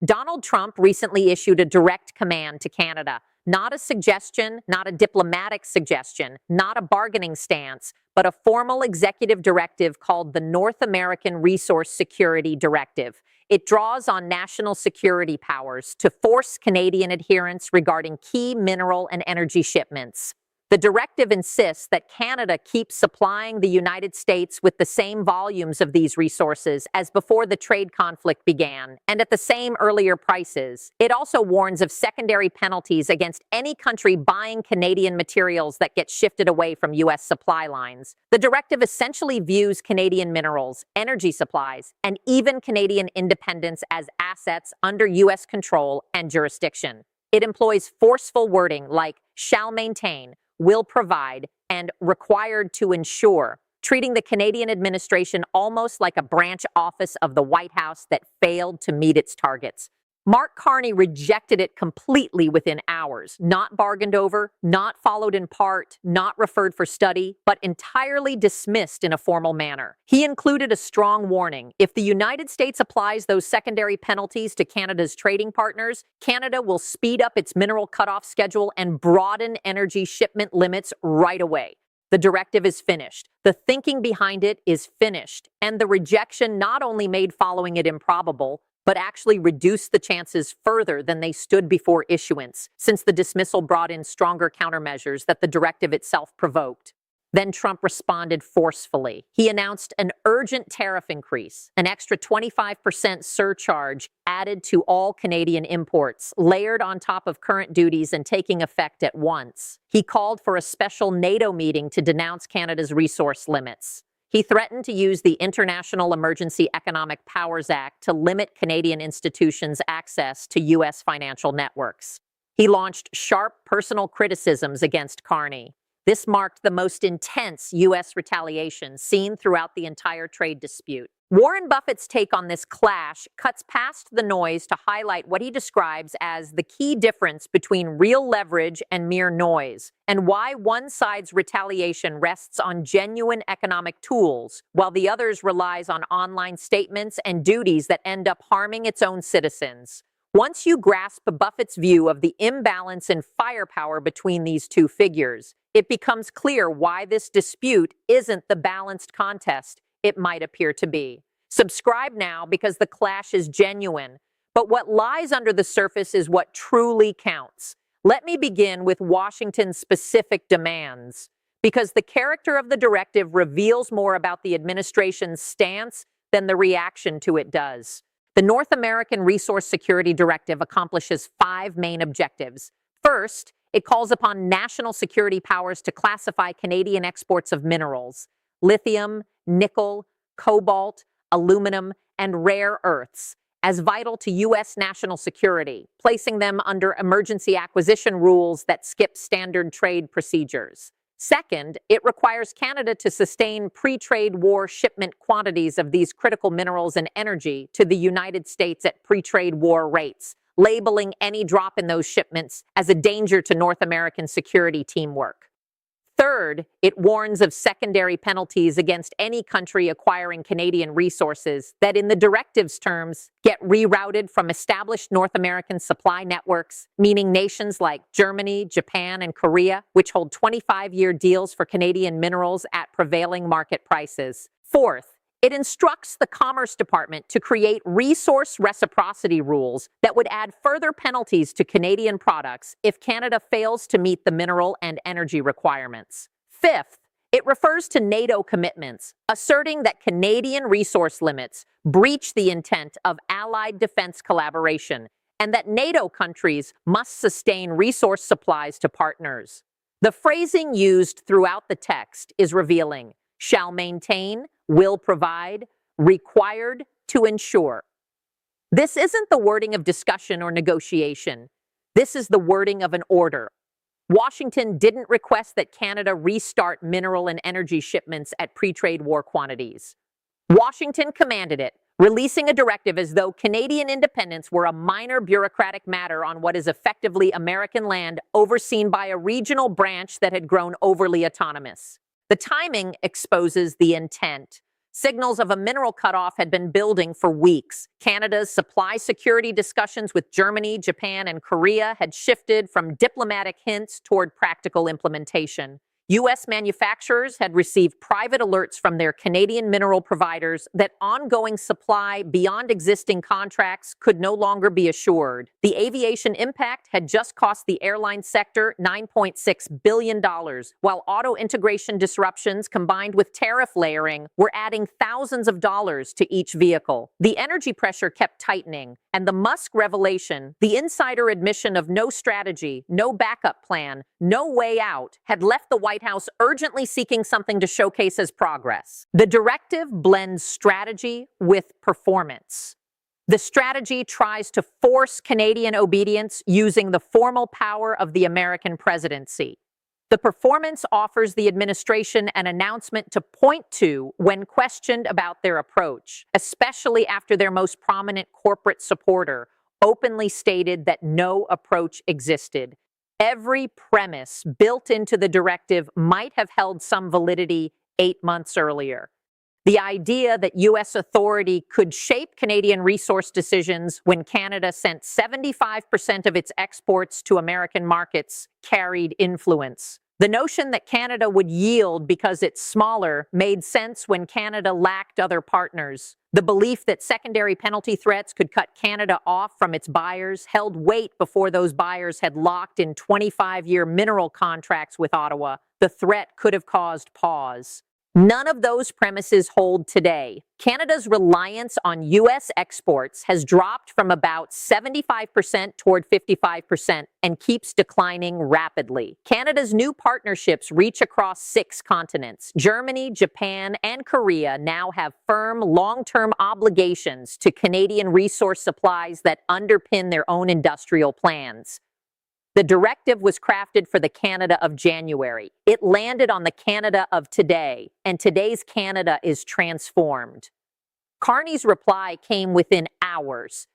Donald Trump recently issued a direct command to Canada, not a suggestion, not a diplomatic suggestion, not a bargaining stance, but a formal executive directive called the North American Resource Security Directive. It draws on national security powers to force Canadian adherence regarding key mineral and energy shipments. The directive insists that Canada keeps supplying the United States with the same volumes of these resources as before the trade conflict began, and at the same earlier prices. It also warns of secondary penalties against any country buying Canadian materials that get shifted away from U.S. supply lines. The directive essentially views Canadian minerals, energy supplies, and even Canadian independence as assets under U.S. control and jurisdiction. It employs forceful wording like shall maintain, will provide, and required to ensure, treating the Canadian administration almost like a branch office of the White House that failed to meet its targets. Mark Carney rejected it completely within hours, not bargained over, not followed in part, not referred for study, but entirely dismissed in a formal manner. He included a strong warning. If the United States applies those secondary penalties to Canada's trading partners, Canada will speed up its mineral cutoff schedule and broaden energy shipment limits right away. The directive is finished. The thinking behind it is finished. And the rejection not only made following it improbable, but actually reduced the chances further than they stood before issuance, since the dismissal brought in stronger countermeasures that the directive itself provoked. Then Trump responded forcefully. He announced an urgent tariff increase, an extra 25% surcharge added to all Canadian imports, layered on top of current duties and taking effect at once. He called for a special NATO meeting to denounce Canada's resource limits. He threatened to use the International Emergency Economic Powers Act to limit Canadian institutions' access to U.S. financial networks. He launched sharp personal criticisms against Carney. This marked the most intense U.S. retaliation seen throughout the entire trade dispute. Warren Buffett's take on this clash cuts past the noise to highlight what he describes as the key difference between real leverage and mere noise, and why one side's retaliation rests on genuine economic tools, while the other's relies on online statements and duties that end up harming its own citizens. Once you grasp Buffett's view of the imbalance in firepower between these two figures, it becomes clear why this dispute isn't the balanced contest it might appear to be. Subscribe now because the clash is genuine, but what lies under the surface is what truly counts. Let me begin with Washington's specific demands, because the character of the directive reveals more about the administration's stance than the reaction to it does. The North American Resource Security Directive accomplishes 5 main objectives. First, it calls upon national security powers to classify Canadian exports of minerals, lithium, nickel, cobalt, aluminum, and rare earths, as vital to U.S. national security, placing them under emergency acquisition rules that skip standard trade procedures. Second, it requires Canada to sustain pre-trade war shipment quantities of these critical minerals and energy to the United States at pre-trade war rates, labeling any drop in those shipments as a danger to North American security teamwork. Third, it warns of secondary penalties against any country acquiring Canadian resources that, in the directive's terms, get rerouted from established North American supply networks, meaning nations like Germany, Japan, and Korea, which hold 25-year deals for Canadian minerals at prevailing market prices. Fourth, it instructs the Commerce Department to create resource reciprocity rules that would add further penalties to Canadian products if Canada fails to meet the mineral and energy requirements. Fifth, it refers to NATO commitments, asserting that Canadian resource limits breach the intent of allied defense collaboration and that NATO countries must sustain resource supplies to partners. The phrasing used throughout the text is revealing: shall maintain, will provide, required to ensure. This isn't the wording of discussion or negotiation. This is the wording of an order. Washington didn't request that Canada restart mineral and energy shipments at pre-trade war quantities. Washington commanded it, releasing a directive as though Canadian independence were a minor bureaucratic matter on what is effectively American land overseen by a regional branch that had grown overly autonomous. The timing exposes the intent. Signals of a mineral cutoff had been building for weeks. Canada's supply security discussions with Germany, Japan, and Korea had shifted from diplomatic hints toward practical implementation. U.S. manufacturers had received private alerts from their Canadian mineral providers that ongoing supply beyond existing contracts could no longer be assured. The aviation impact had just cost the airline sector $9.6 billion, while auto integration disruptions combined with tariff layering were adding thousands of dollars to each vehicle. The energy pressure kept tightening, and the Musk revelation, the insider admission of no strategy, no backup plan, no way out, had left the White House urgently seeking something to showcase as progress. The directive blends strategy with performance. The strategy tries to force Canadian obedience using the formal power of the American presidency. The performance offers the administration an announcement to point to when questioned about their approach, especially after their most prominent corporate supporter openly stated that no approach existed. Every premise built into the directive might have held some validity 8 months earlier. The idea that U.S. authority could shape Canadian resource decisions when Canada sent 75% of its exports to American markets carried influence. The notion that Canada would yield because it's smaller made sense when Canada lacked other partners. The belief that secondary penalty threats could cut Canada off from its buyers held weight before those buyers had locked in 25-year mineral contracts with Ottawa. The threat could have caused pause. None of those premises hold today. Canada's reliance on U.S. exports has dropped from about 75% toward 55% and keeps declining rapidly. Canada's new partnerships reach across 6 continents. Germany, Japan, and Korea now have firm, long-term obligations to Canadian resource supplies that underpin their own industrial plans. The directive was crafted for the Canada of January. It landed on the Canada of today, and today's Canada is transformed. Carney's reply came within hours.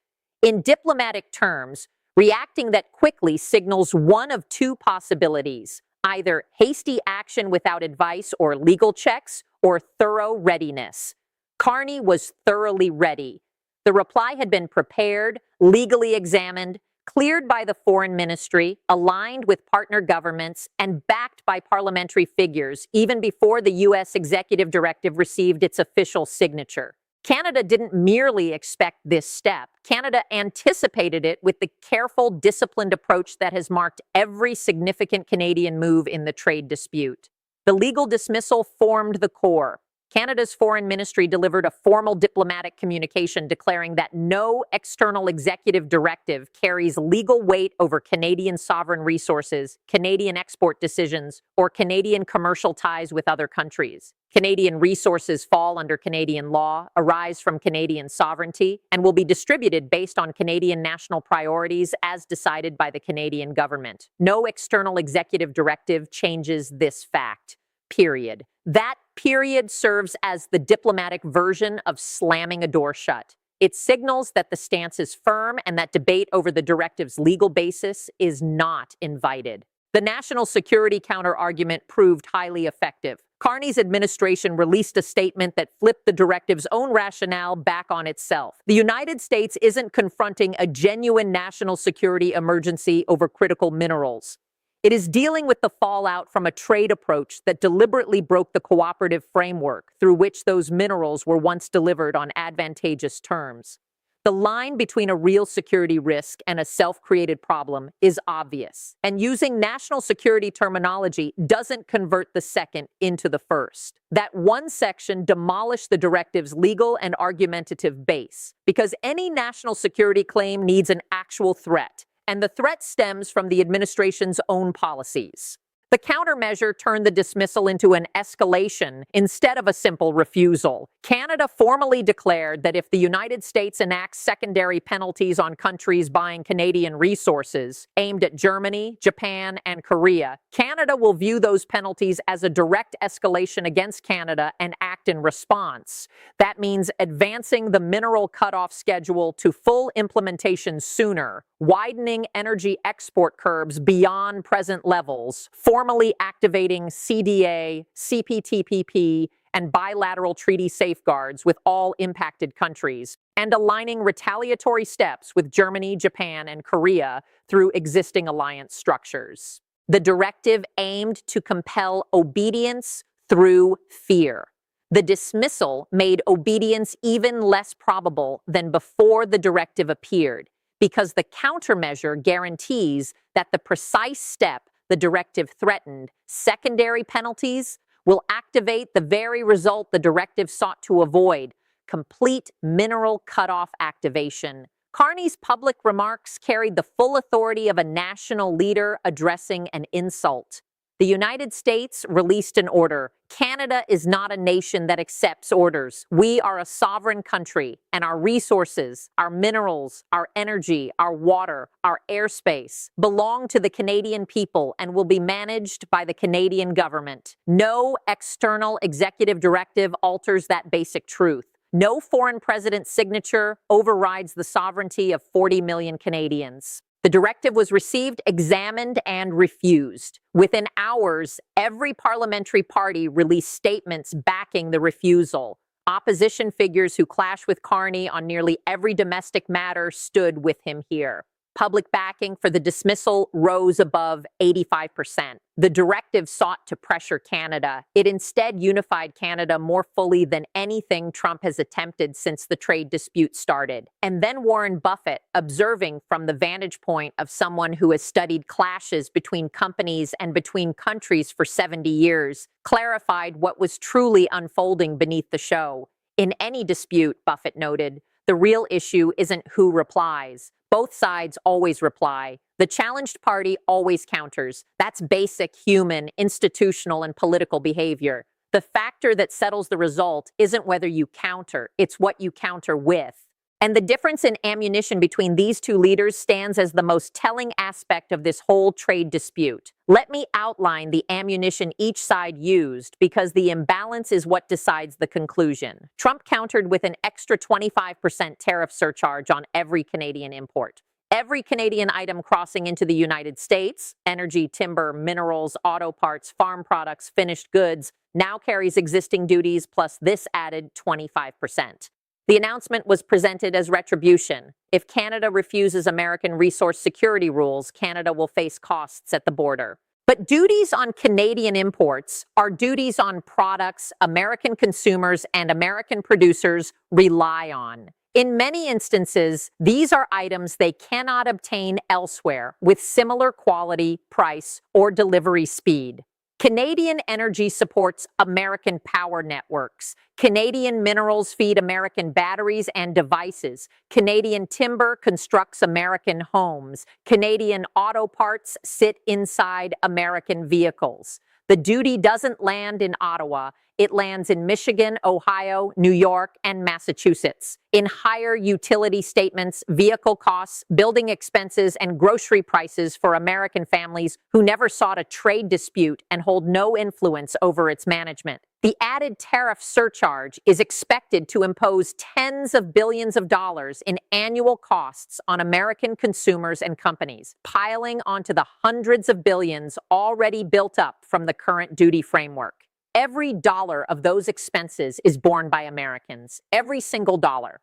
In diplomatic terms, reacting that quickly signals one of 2 possibilities: either hasty action without advice or legal checks, or thorough readiness. Carney was thoroughly ready. The reply had been prepared, legally examined, cleared by the Foreign Ministry, aligned with partner governments, and backed by parliamentary figures even before the U.S. executive directive received its official signature. Canada didn't merely expect this step. Canada anticipated it with the careful, disciplined approach that has marked every significant Canadian move in the trade dispute. The legal dismissal formed the core. Canada's Foreign Ministry delivered a formal diplomatic communication declaring that no external executive directive carries legal weight over Canadian sovereign resources, Canadian export decisions, or Canadian commercial ties with other countries. Canadian resources fall under Canadian law, arise from Canadian sovereignty, and will be distributed based on Canadian national priorities as decided by the Canadian government. No external executive directive changes this fact. Period. That period serves as the diplomatic version of slamming a door shut. It signals that the stance is firm and that debate over the directive's legal basis is not invited. The national security counter-argument proved highly effective. Carney's administration released a statement that flipped the directive's own rationale back on itself. The United States isn't confronting a genuine national security emergency over critical minerals. It is dealing with the fallout from a trade approach that deliberately broke the cooperative framework through which those minerals were once delivered on advantageous terms. The line between a real security risk and a self-created problem is obvious, and using national security terminology doesn't convert the second into the first. That one section demolished the directive's legal and argumentative base, because any national security claim needs an actual threat, and the threat stems from the administration's own policies. The countermeasure turned the dismissal into an escalation instead of a simple refusal. Canada formally declared that if the United States enacts secondary penalties on countries buying Canadian resources aimed at Germany, Japan, and Korea, Canada will view those penalties as a direct escalation against Canada and act in response. That means advancing the mineral cutoff schedule to full implementation sooner, widening energy export curbs beyond present levels, formally activating CDA, CPTPP, and bilateral treaty safeguards with all impacted countries, and aligning retaliatory steps with Germany, Japan, and Korea through existing alliance structures. The directive aimed to compel obedience through fear. The dismissal made obedience even less probable than before the directive appeared, because the countermeasure guarantees that the precise step the directive threatened, secondary penalties, will activate the very result the directive sought to avoid: complete mineral cutoff activation. Carney's public remarks carried the full authority of a national leader addressing an insult. The United States released an order. Canada is not a nation that accepts orders. We are a sovereign country, and our resources, our minerals, our energy, our water, our airspace belong to the Canadian people and will be managed by the Canadian government. No external executive directive alters that basic truth. No foreign president's signature overrides the sovereignty of 40 million Canadians. The directive was received, examined, and refused. Within hours, every parliamentary party released statements backing the refusal. Opposition figures who clash with Carney on nearly every domestic matter stood with him here. Public backing for the dismissal rose above 85%. The directive sought to pressure Canada. It instead unified Canada more fully than anything Trump has attempted since the trade dispute started. And then Warren Buffett, observing from the vantage point of someone who has studied clashes between companies and between countries for 70 years, clarified what was truly unfolding beneath the show. In any dispute, Buffett noted, the real issue isn't who replies. Both sides always reply. The challenged party always counters. That's basic human, institutional, and political behavior. The factor that settles the result isn't whether you counter, it's what you counter with. And the difference in ammunition between these two leaders stands as the most telling aspect of this whole trade dispute. Let me outline the ammunition each side used, because the imbalance is what decides the conclusion. Trump countered with an extra 25% tariff surcharge on every Canadian import. Every Canadian item crossing into the United States, energy, timber, minerals, auto parts, farm products, finished goods, now carries existing duties plus this added 25%. The announcement was presented as retribution. If Canada refuses American resource security rules, Canada will face costs at the border. But duties on Canadian imports are duties on products American consumers and American producers rely on. In many instances, these are items they cannot obtain elsewhere with similar quality, price, or delivery speed. Canadian energy supports American power networks. Canadian minerals feed American batteries and devices. Canadian timber constructs American homes. Canadian auto parts sit inside American vehicles. The duty doesn't land in Ottawa. It lands in Michigan, Ohio, New York, and Massachusetts. In higher utility statements, vehicle costs, building expenses, and grocery prices for American families who never sought a trade dispute and hold no influence over its management. The added tariff surcharge is expected to impose tens of billions of dollars in annual costs on American consumers and companies, piling onto the hundreds of billions already built up from the current duty framework. Every dollar of those expenses is borne by Americans, every single dollar.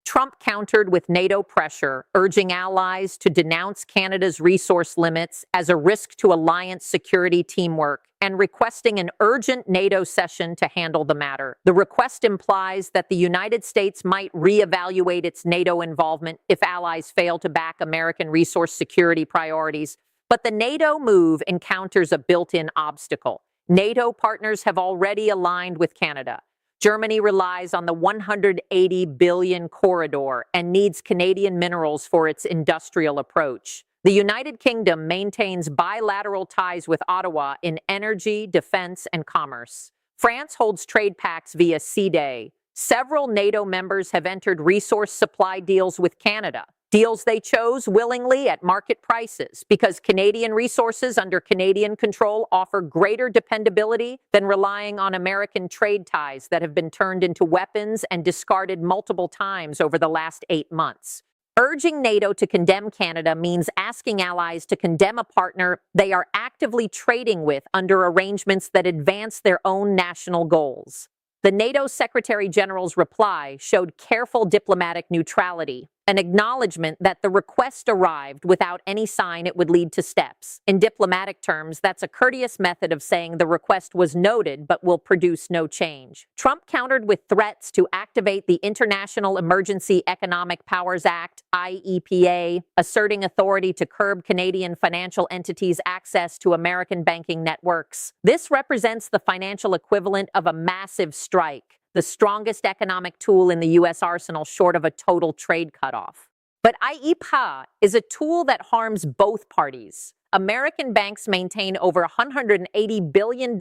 Trump countered with NATO pressure, urging allies to denounce Canada's resource limits as a risk to alliance security teamwork and requesting an urgent NATO session to handle the matter. The request implies that the United States might reevaluate its NATO involvement if allies fail to back American resource security priorities. But the NATO move encounters a built-in obstacle. NATO partners have already aligned with Canada. Germany relies on the $180 billion corridor and needs Canadian minerals for its industrial approach. The United Kingdom maintains bilateral ties with Ottawa in energy, defense, and commerce. France holds trade pacts via CDAE. Several NATO members have entered resource supply deals with Canada. Deals they chose willingly at market prices because Canadian resources under Canadian control offer greater dependability than relying on American trade ties that have been turned into weapons and discarded multiple times over the last 8 months. Urging NATO to condemn Canada means asking allies to condemn a partner they are actively trading with under arrangements that advance their own national goals. The NATO Secretary General's reply showed careful diplomatic neutrality, an acknowledgement that the request arrived without any sign it would lead to steps. In diplomatic terms, that's a courteous method of saying the request was noted but will produce no change. Trump countered with threats to activate the International Emergency Economic Powers Act, IEPA, asserting authority to curb Canadian financial entities' access to American banking networks. This represents the financial equivalent of a massive strike, the strongest economic tool in the U.S. arsenal short of a total trade cutoff. But IEPA is a tool that harms both parties. American banks maintain over $180 billion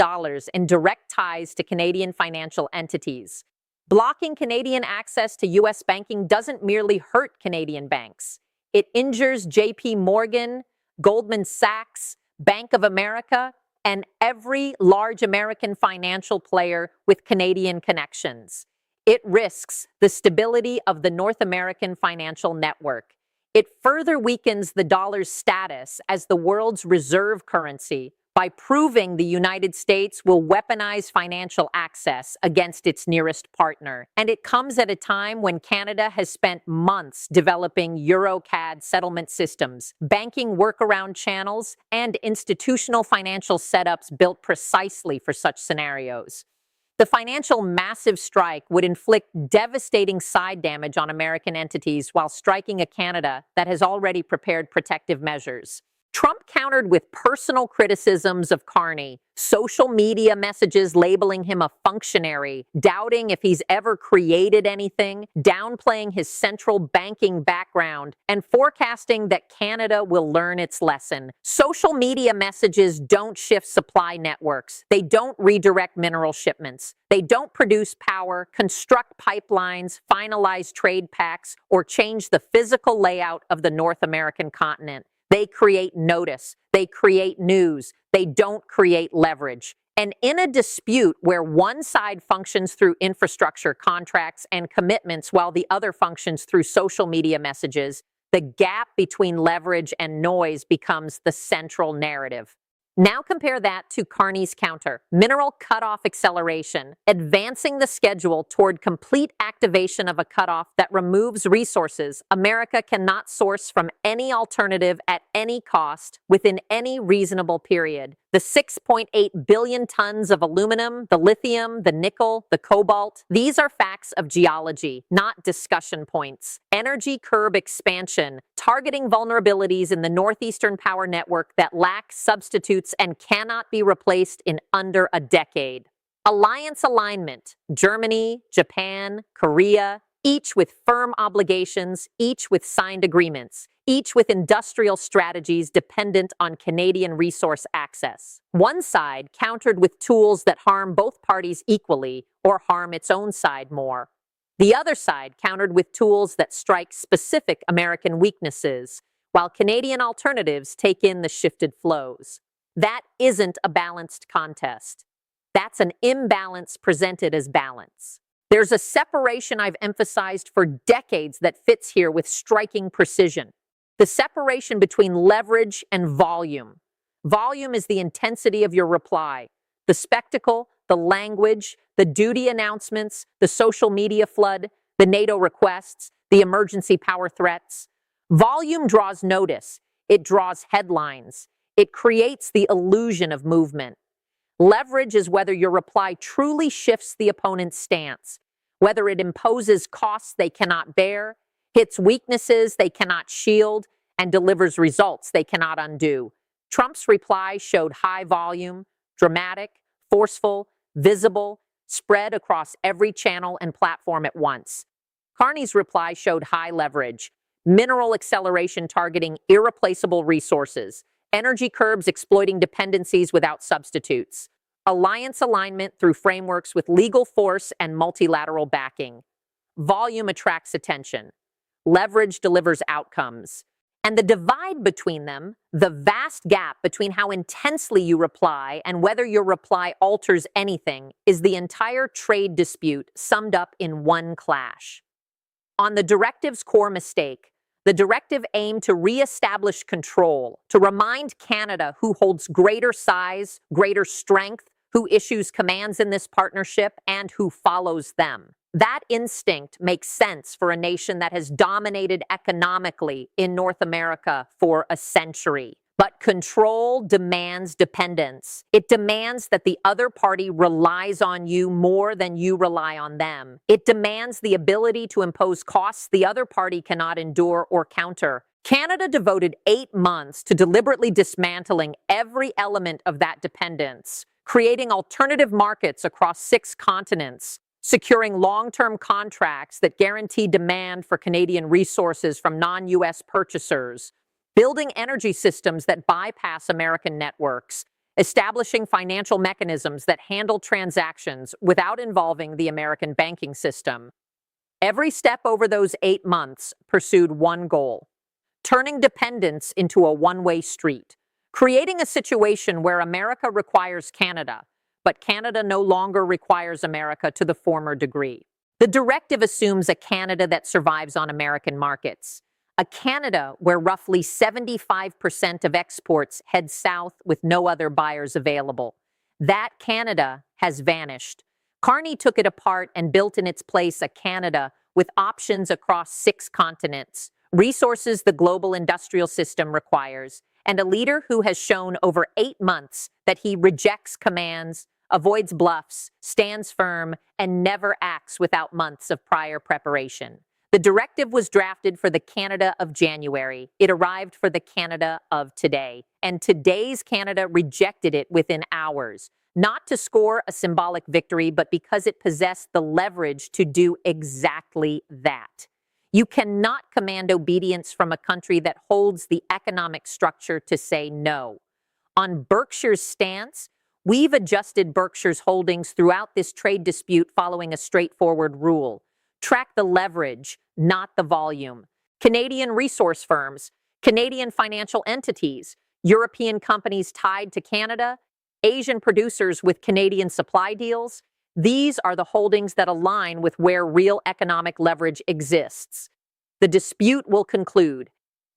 in direct ties to Canadian financial entities. Blocking Canadian access to U.S. banking doesn't merely hurt Canadian banks. It injures J.P. Morgan, Goldman Sachs, Bank of America, and every large American financial player with Canadian connections. It risks the stability of the North American financial network. It further weakens the dollar's status as the world's reserve currency by proving the United States will weaponize financial access against its nearest partner. And it comes at a time when Canada has spent months developing EuroCAD settlement systems, banking workaround channels, and institutional financial setups built precisely for such scenarios. The financial massive strike would inflict devastating side damage on American entities while striking a Canada that has already prepared protective measures. Trump countered with personal criticisms of Carney, social media messages labeling him a functionary, doubting if he's ever created anything, downplaying his central banking background, and forecasting that Canada will learn its lesson. Social media messages don't shift supply networks. They don't redirect mineral shipments. They don't produce power, construct pipelines, finalize trade pacts, or change the physical layout of the North American continent. They create notice. They create news. They don't create leverage. And in a dispute where one side functions through infrastructure contracts and commitments while the other functions through social media messages, the gap between leverage and noise becomes the central narrative. Now compare that to Carney's counter, mineral cutoff acceleration, advancing the schedule toward complete activation of a cutoff that removes resources America cannot source from any alternative at any cost within any reasonable period. The 6.8 billion tons of aluminum, the lithium, the nickel, the cobalt, these are facts of geology, not discussion points. Energy curb expansion, targeting vulnerabilities in the Northeastern power network that lack substitutes and cannot be replaced in under a decade. Alliance alignment, Germany, Japan, Korea, each with firm obligations, each with signed agreements, each with industrial strategies dependent on Canadian resource access. One side countered with tools that harm both parties equally or harm its own side more. The other side countered with tools that strike specific American weaknesses, while Canadian alternatives take in the shifted flows. That isn't a balanced contest. That's an imbalance presented as balance. There's a separation I've emphasized for decades that fits here with striking precision. The separation between leverage and volume. Volume is the intensity of your reply, the spectacle, the language, the duty announcements, the social media flood, the NATO requests, the emergency power threats. Volume draws notice. It draws headlines. It creates the illusion of movement. Leverage is whether your reply truly shifts the opponent's stance, whether it imposes costs they cannot bear, hits weaknesses they cannot shield, and delivers results they cannot undo. Trump's reply showed high volume, dramatic, forceful, visible, spread across every channel and platform at once. Carney's reply showed high leverage, mineral acceleration targeting irreplaceable resources, energy curbs exploiting dependencies without substitutes, alliance alignment through frameworks with legal force and multilateral backing. Volume attracts attention. Leverage delivers outcomes. And the divide between them, the vast gap between how intensely you reply and whether your reply alters anything, is the entire trade dispute summed up in one clash. On the directive's core mistake, the directive aimed to reestablish control, to remind Canada, who holds greater size, greater strength, who issues commands in this partnership, and who follows them. That instinct makes sense for a nation that has dominated economically in North America for a century. But control demands dependence. It demands that the other party relies on you more than you rely on them. It demands the ability to impose costs the other party cannot endure or counter. Canada devoted 8 months to deliberately dismantling every element of that dependence, creating alternative markets across 6 continents, securing long-term contracts that guarantee demand for Canadian resources from non-U.S. purchasers, building energy systems that bypass American networks, establishing financial mechanisms that handle transactions without involving the American banking system. Every step over those 8 months pursued one goal: turning dependence into a one-way street, creating a situation where America requires Canada, but Canada no longer requires America to the former degree. The directive assumes a Canada that survives on American markets, a Canada where roughly 75% of exports head south with no other buyers available. That Canada has vanished. Carney took it apart and built in its place a Canada with options across 6 continents, resources the global industrial system requires, and a leader who has shown over 8 months that he rejects commands, avoids bluffs, stands firm, and never acts without months of prior preparation. The directive was drafted for the Canada of January. It arrived for the Canada of today. And today's Canada rejected it within hours, not to score a symbolic victory, but because it possessed the leverage to do exactly that. You cannot command obedience from a country that holds the economic structure to say no. On Berkshire's stance, we've adjusted Berkshire's holdings throughout this trade dispute following a straightforward rule: track the leverage, not the volume. Canadian resource firms, Canadian financial entities, European companies tied to Canada, Asian producers with Canadian supply deals, these are the holdings that align with where real economic leverage exists. The dispute will conclude.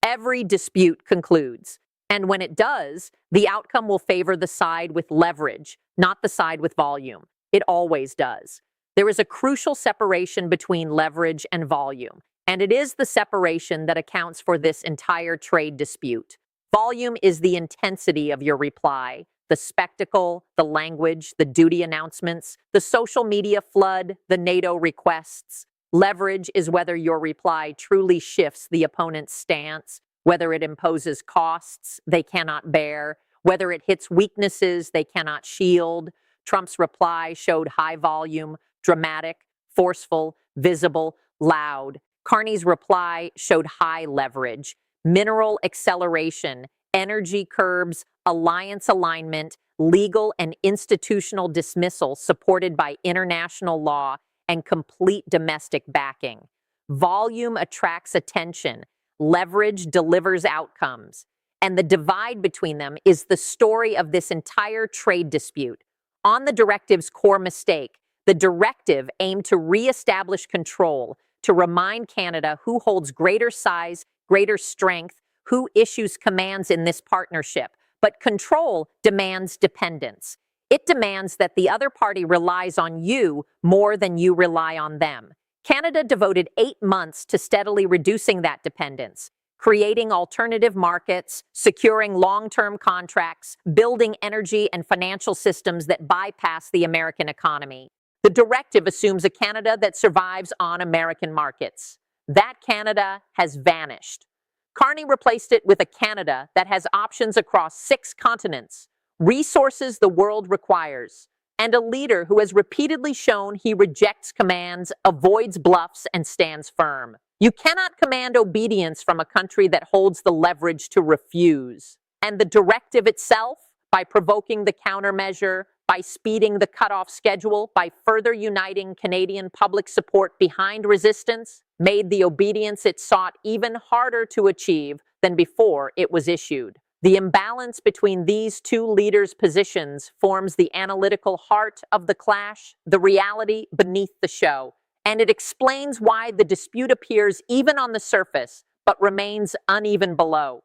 Every dispute concludes. And when it does, the outcome will favor the side with leverage, not the side with volume. It always does. There is a crucial separation between leverage and volume, and it is the separation that accounts for this entire trade dispute. Volume is the intensity of your reply, the spectacle, the language, the duty announcements, the social media flood, the NATO requests. Leverage is whether your reply truly shifts the opponent's stance, whether it imposes costs they cannot bear, whether it hits weaknesses they cannot shield. Trump's reply showed high volume, dramatic, forceful, visible, loud. Carney's reply showed high leverage, mineral acceleration, energy curbs, alliance alignment, legal and institutional dismissal supported by international law, and complete domestic backing. Volume attracts attention. Leverage delivers outcomes. And the divide between them is the story of this entire trade dispute. On the directive's core mistake, the directive aimed to reestablish control, to remind Canada who holds greater size, greater strength, who issues commands in this partnership. But control demands dependence. It demands that the other party relies on you more than you rely on them. Canada devoted 8 months to steadily reducing that dependence, creating alternative markets, securing long-term contracts, building energy and financial systems that bypass the American economy. The directive assumes a Canada that survives on American markets. That Canada has vanished. Carney replaced it with a Canada that has options across 6 continents, resources the world requires, and a leader who has repeatedly shown he rejects commands, avoids bluffs, and stands firm. You cannot command obedience from a country that holds the leverage to refuse. And the directive itself, by provoking the countermeasure, by speeding the cutoff schedule, by further uniting Canadian public support behind resistance, made the obedience it sought even harder to achieve than before it was issued. The imbalance between these two leaders' positions forms the analytical heart of the clash, the reality beneath the show, and it explains why the dispute appears even on the surface, but remains uneven below.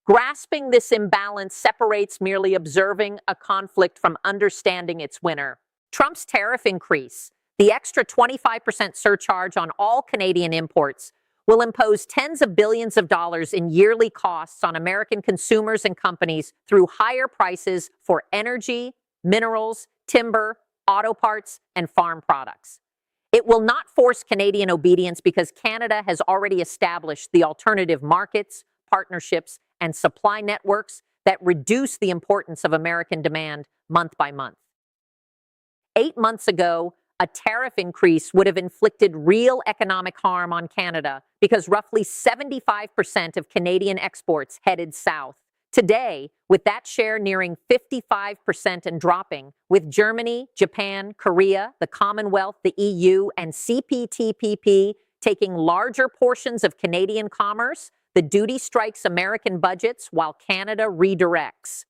Grasping this imbalance separates merely observing a conflict from understanding its winner. Trump's tariff increase, the extra 25% surcharge on all Canadian imports, will impose tens of billions of dollars in yearly costs on American consumers and companies through higher prices for energy, minerals, timber, auto parts, and farm products. It will not force Canadian obedience because Canada has already established the alternative markets, partnerships, and supply networks that reduce the importance of American demand month by month. 8 months ago, a tariff increase would have inflicted real economic harm on Canada because roughly 75% of Canadian exports headed south. Today, with that share nearing 55% and dropping, with Germany, Japan, Korea, the Commonwealth, the EU, and CPTPP taking larger portions of Canadian commerce, the duty strikes American budgets while Canada redirects.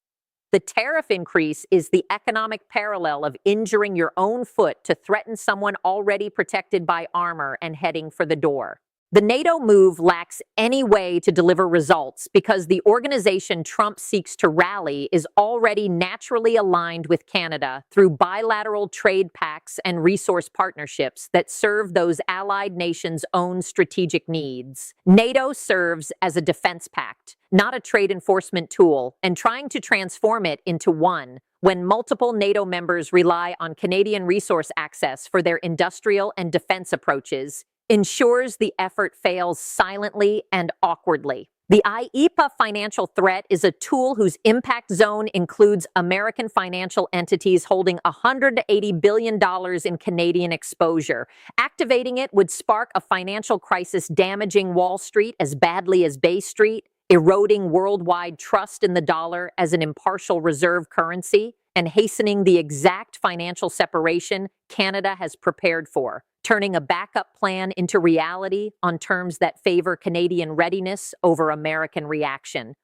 The tariff increase is the economic parallel of injuring your own foot to threaten someone already protected by armor and heading for the door. The NATO move lacks any way to deliver results because the organization Trump seeks to rally is already naturally aligned with Canada through bilateral trade pacts and resource partnerships that serve those allied nations' own strategic needs. NATO serves as a defense pact, not a trade enforcement tool, and trying to transform it into one when multiple NATO members rely on Canadian resource access for their industrial and defense approaches ensures the effort fails silently and awkwardly. The IEEPA financial threat is a tool whose impact zone includes American financial entities holding $180 billion in Canadian exposure. Activating it would spark a financial crisis damaging Wall Street as badly as Bay Street, eroding worldwide trust in the dollar as an impartial reserve currency, and hastening the exact financial separation Canada has prepared for, turning a backup plan into reality on terms that favor Canadian readiness over American reaction.